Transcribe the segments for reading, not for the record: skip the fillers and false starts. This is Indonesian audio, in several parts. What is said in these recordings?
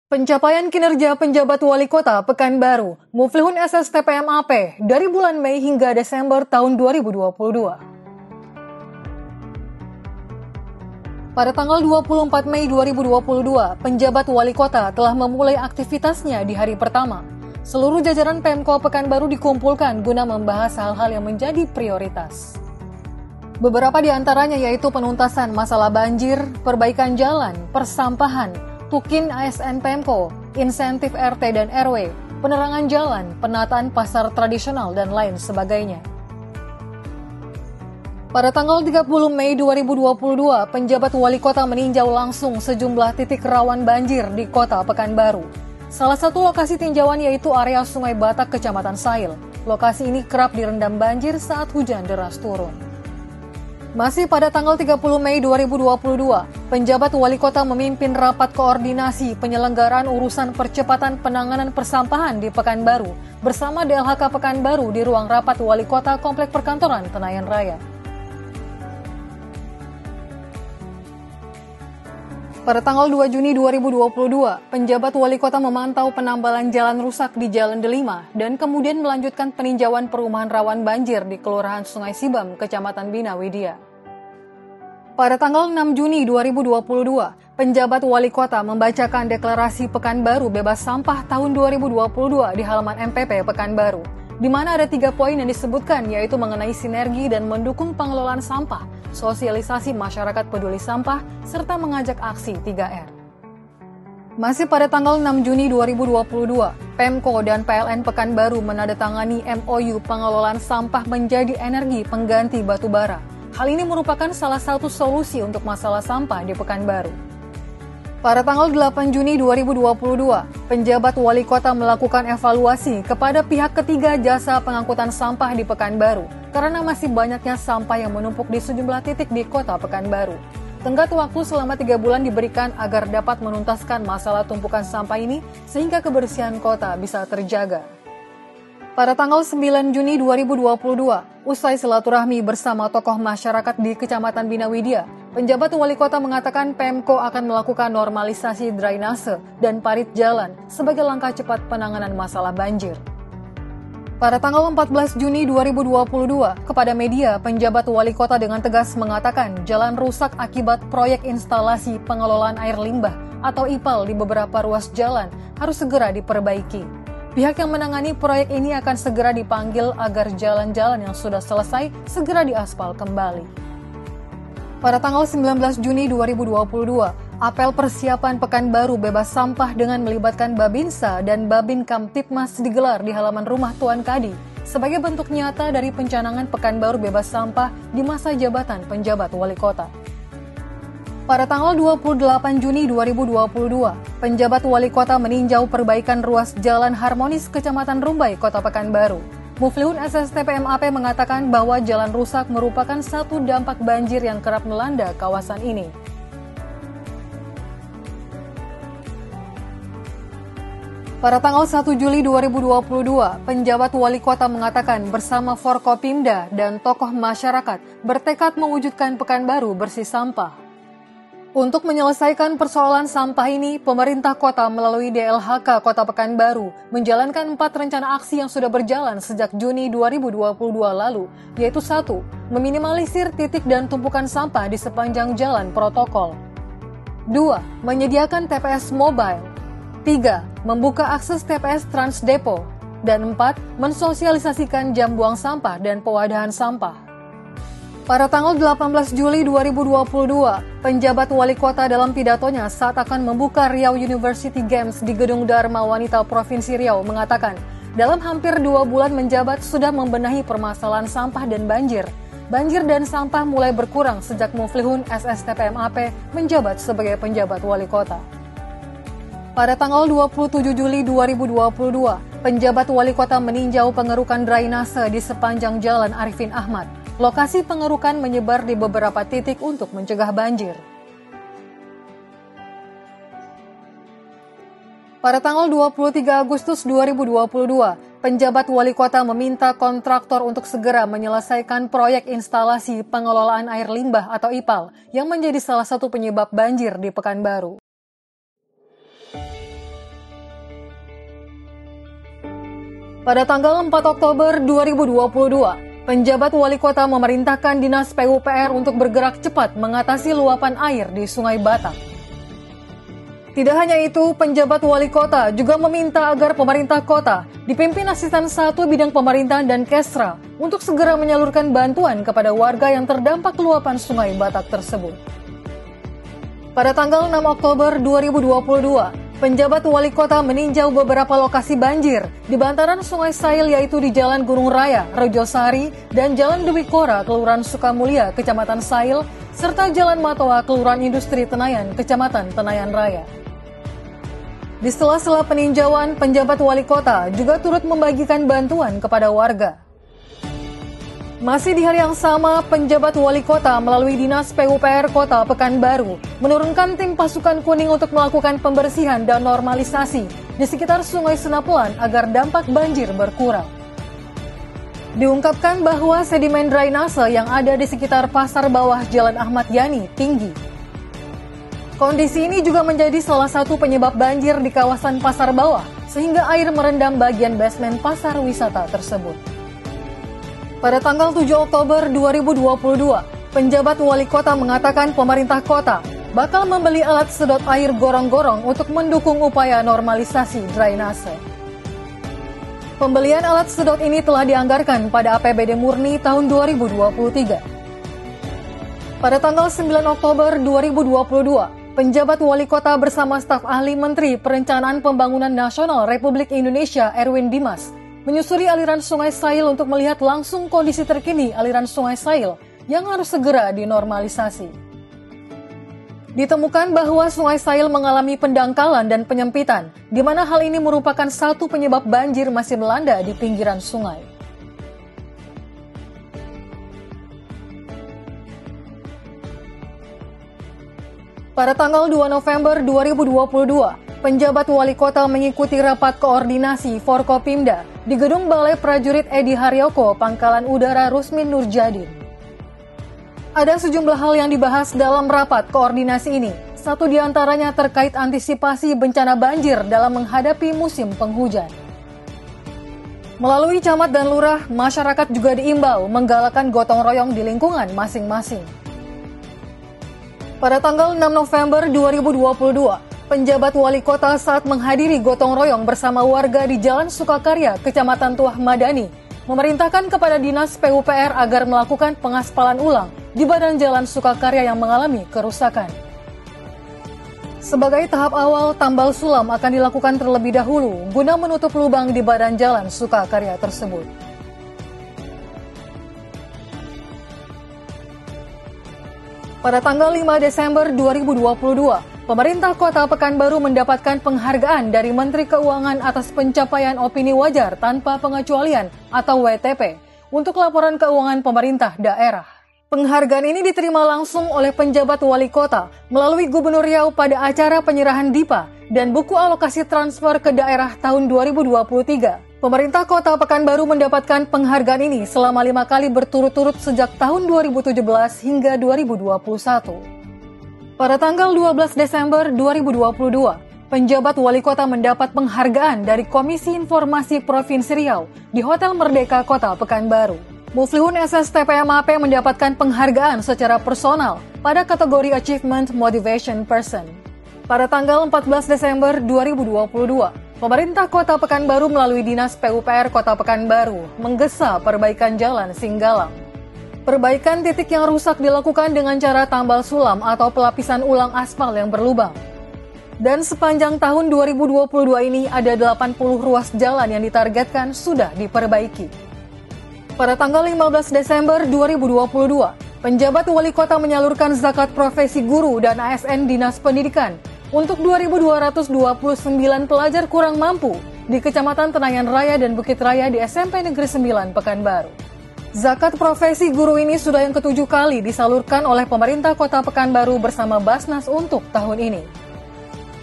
Pencapaian kinerja penjabat wali kota Pekanbaru, Muflihun SSTPMAP dari bulan Mei hingga Desember tahun 2022. Pada tanggal 24 Mei 2022, penjabat wali kota telah memulai aktivitasnya di hari pertama. Seluruh jajaran Pemko Pekanbaru dikumpulkan guna membahas hal-hal yang menjadi prioritas. Beberapa di antaranya yaitu penuntasan masalah banjir, perbaikan jalan, persampahan, Tukin ASN Pemko, insentif RT dan RW, penerangan jalan, penataan pasar tradisional, dan lain sebagainya. Pada tanggal 30 Mei 2022, penjabat wali kota meninjau langsung sejumlah titik rawan banjir di kota Pekanbaru. Salah satu lokasi tinjauan yaitu area Sungai Batak, Kecamatan Sail. Lokasi ini kerap direndam banjir saat hujan deras turun. Masih pada tanggal 30 Mei 2022, penjabat wali kota memimpin rapat koordinasi penyelenggaraan urusan percepatan penanganan persampahan di Pekanbaru bersama DLHK Pekanbaru di ruang rapat wali kota Komplek Perkantoran Tenayan Raya. Pada tanggal 2 Juni 2022, penjabat wali kota memantau penambalan jalan rusak di Jalan Delima dan kemudian melanjutkan peninjauan perumahan rawan banjir di Kelurahan Sungai Sibam, Kecamatan Bina Widya. Pada tanggal 6 Juni 2022, penjabat wali kota membacakan deklarasi Pekanbaru bebas sampah tahun 2022 di halaman MPP Pekanbaru, di mana ada 3 poin yang disebutkan yaitu mengenai sinergi dan mendukung pengelolaan sampah, sosialisasi masyarakat peduli sampah, serta mengajak aksi 3R. Masih pada tanggal 6 Juni 2022, Pemko dan PLN Pekanbaru menandatangani MOU pengelolaan sampah menjadi energi pengganti batu bara. Hal ini merupakan salah satu solusi untuk masalah sampah di Pekanbaru. Pada tanggal 8 Juni 2022, penjabat wali kota melakukan evaluasi kepada pihak ketiga jasa pengangkutan sampah di Pekanbaru karena masih banyaknya sampah yang menumpuk di sejumlah titik di kota Pekanbaru. Tenggat waktu selama 3 bulan diberikan agar dapat menuntaskan masalah tumpukan sampah ini sehingga kebersihan kota bisa terjaga. Pada tanggal 9 Juni 2022, usai silaturahmi bersama tokoh masyarakat di Kecamatan Bina Widya, penjabat wali kota mengatakan Pemko akan melakukan normalisasi drainase dan parit jalan sebagai langkah cepat penanganan masalah banjir. Pada tanggal 14 Juni 2022, kepada media, penjabat wali kota dengan tegas mengatakan jalan rusak akibat proyek instalasi pengelolaan air limbah atau IPAL di beberapa ruas jalan harus segera diperbaiki. Pihak yang menangani proyek ini akan segera dipanggil agar jalan-jalan yang sudah selesai segera diaspal kembali. Pada tanggal 19 Juni 2022, apel persiapan Pekanbaru bebas sampah dengan melibatkan Babinsa dan Babin Kamtipmas digelar di halaman rumah Tuan Kadi sebagai bentuk nyata dari pencanangan Pekanbaru bebas sampah di masa jabatan penjabat wali kota. Pada tanggal 28 Juni 2022, penjabat wali kota meninjau perbaikan ruas Jalan Harmonis Kecamatan Rumbai, Kota Pekanbaru. Muflihun SSTPMAP mengatakan bahwa jalan rusak merupakan satu dampak banjir yang kerap melanda kawasan ini. Pada tanggal 1 Juli 2022, penjabat wali kota mengatakan bersama Forkopimda dan tokoh masyarakat bertekad mewujudkan Pekanbaru bersih sampah. Untuk menyelesaikan persoalan sampah ini, pemerintah kota melalui DLHK Kota Pekanbaru menjalankan 4 rencana aksi yang sudah berjalan sejak Juni 2022 lalu, yaitu 1. Meminimalisir titik dan tumpukan sampah di sepanjang jalan protokol. 2. Menyediakan TPS mobile. 3. Membuka akses TPS Transdepo. Dan 4. Mensosialisasikan jam buang sampah dan pewadahan sampah. Pada tanggal 18 Juli 2022, penjabat wali kota dalam pidatonya saat akan membuka Riau University Games di Gedung Dharma Wanita Provinsi Riau mengatakan, dalam hampir 2 bulan menjabat sudah membenahi permasalahan sampah dan banjir. Banjir dan sampah mulai berkurang sejak Muflihun SSTPMAP menjabat sebagai penjabat wali kota. Pada tanggal 27 Juli 2022, penjabat wali kota meninjau pengerukan drainase di sepanjang Jalan Arifin Ahmad. Lokasi pengerukan menyebar di beberapa titik untuk mencegah banjir. Pada tanggal 23 Agustus 2022, penjabat wali kota meminta kontraktor untuk segera menyelesaikan proyek instalasi pengelolaan air limbah atau IPAL yang menjadi salah satu penyebab banjir di Pekanbaru. Pada tanggal 4 Oktober 2022, penjabat wali kota memerintahkan Dinas PUPR untuk bergerak cepat mengatasi luapan air di Sungai Batak. Tidak hanya itu, penjabat wali kota juga meminta agar pemerintah kota dipimpin Asisten 1 Bidang Pemerintahan dan Kesra untuk segera menyalurkan bantuan kepada warga yang terdampak luapan Sungai Batak tersebut. Pada tanggal 6 Oktober 2022, penjabat wali kota meninjau beberapa lokasi banjir di bantaran Sungai Sail, yaitu di Jalan Gunung Raya, Rejosari, dan Jalan Dewi Kora, Kelurahan Sukamulya, Kecamatan Sail, serta Jalan Matoa, Kelurahan Industri Tenayan, Kecamatan Tenayan Raya. Di sela-sela peninjauan, penjabat wali kota juga turut membagikan bantuan kepada warga. Masih di hari yang sama, penjabat wali kota melalui Dinas PUPR Kota Pekanbaru menurunkan tim pasukan kuning untuk melakukan pembersihan dan normalisasi di sekitar Sungai Senapelan agar dampak banjir berkurang. Diungkapkan bahwa sedimen drainase yang ada di sekitar pasar bawah Jalan Ahmad Yani tinggi. Kondisi ini juga menjadi salah satu penyebab banjir di kawasan pasar bawah, sehingga air merendam bagian basement pasar wisata tersebut. Pada tanggal 7 Oktober 2022, penjabat wali kota mengatakan pemerintah kota bakal membeli alat sedot air gorong-gorong untuk mendukung upaya normalisasi drainase. Pembelian alat sedot ini telah dianggarkan pada APBD murni tahun 2023. Pada tanggal 9 Oktober 2022, penjabat wali kota bersama staf ahli Menteri Perencanaan Pembangunan Nasional Republik Indonesia Erwin Dimas menyusuri aliran Sungai Sail untuk melihat langsung kondisi terkini aliran Sungai Sail yang harus segera dinormalisasi. Ditemukan bahwa Sungai Sail mengalami pendangkalan dan penyempitan, di mana hal ini merupakan satu penyebab banjir masih melanda di pinggiran sungai. Pada tanggal 2 November 2022, penjabat wali kota mengikuti rapat koordinasi Forkopimda di Gedung Balai Prajurit Edi Haryoko, Pangkalan Udara Rusmin Nurjadin. Ada sejumlah hal yang dibahas dalam rapat koordinasi ini. Satu di antaranya terkait antisipasi bencana banjir dalam menghadapi musim penghujan. Melalui camat dan lurah, masyarakat juga diimbau menggalakkan gotong royong di lingkungan masing-masing. Pada tanggal 6 November 2022, penjabat wali kota saat menghadiri gotong royong bersama warga di Jalan Sukakarya, Kecamatan Tuah Madani, memerintahkan kepada Dinas PUPR agar melakukan pengaspalan ulang di badan Jalan Sukakarya yang mengalami kerusakan. Sebagai tahap awal, tambal sulam akan dilakukan terlebih dahulu guna menutup lubang di badan Jalan Sukakarya tersebut. Pada tanggal 5 Desember 2022, pemerintah Kota Pekanbaru mendapatkan penghargaan dari Menteri Keuangan atas pencapaian opini wajar tanpa pengecualian atau WTP untuk laporan keuangan pemerintah daerah. Penghargaan ini diterima langsung oleh penjabat wali kota melalui Gubernur Riau pada acara penyerahan DIPA dan buku alokasi transfer ke daerah tahun 2023. Pemerintah Kota Pekanbaru mendapatkan penghargaan ini selama 5 kali berturut-turut sejak tahun 2017 hingga 2021. Pada tanggal 12 Desember 2022, penjabat wali kota mendapat penghargaan dari Komisi Informasi Provinsi Riau di Hotel Merdeka Kota Pekanbaru. Muflihun SSTPMAP mendapatkan penghargaan secara personal pada kategori Achievement Motivation Person. Pada tanggal 14 Desember 2022, pemerintah Kota Pekanbaru melalui Dinas PUPR Kota Pekanbaru menggesa perbaikan jalan Singgalang. Perbaikan titik yang rusak dilakukan dengan cara tambal sulam atau pelapisan ulang aspal yang berlubang. Dan sepanjang tahun 2022 ini ada 80 ruas jalan yang ditargetkan sudah diperbaiki. Pada tanggal 15 Desember 2022, penjabat wali kota menyalurkan zakat profesi guru dan ASN Dinas Pendidikan untuk 2.229 pelajar kurang mampu di Kecamatan Tenayan Raya dan Bukit Raya di SMP Negeri 9 Pekanbaru. Zakat profesi guru ini sudah yang ke-7 kali disalurkan oleh pemerintah Kota Pekanbaru bersama Basnas untuk tahun ini.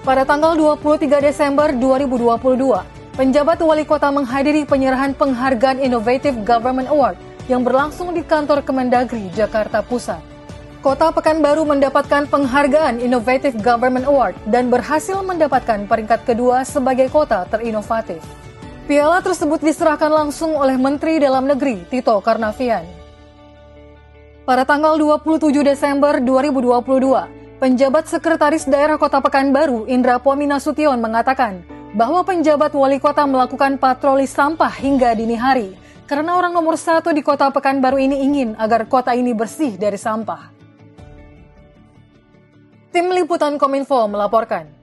Pada tanggal 23 Desember 2022, penjabat wali kota menghadiri penyerahan penghargaan Innovative Government Award yang berlangsung di kantor Kemendagri, Jakarta Pusat. Kota Pekanbaru mendapatkan penghargaan Innovative Government Award dan berhasil mendapatkan peringkat kedua sebagai kota terinovatif. Piala tersebut diserahkan langsung oleh Menteri Dalam Negeri Tito Karnavian. Pada tanggal 27 Desember 2022, penjabat Sekretaris Daerah Kota Pekanbaru Indra Pominasution mengatakan bahwa penjabat wali kota melakukan patroli sampah hingga dini hari karena orang nomor 1 di Kota Pekanbaru ini ingin agar kota ini bersih dari sampah. Tim Liputan Kominfo melaporkan.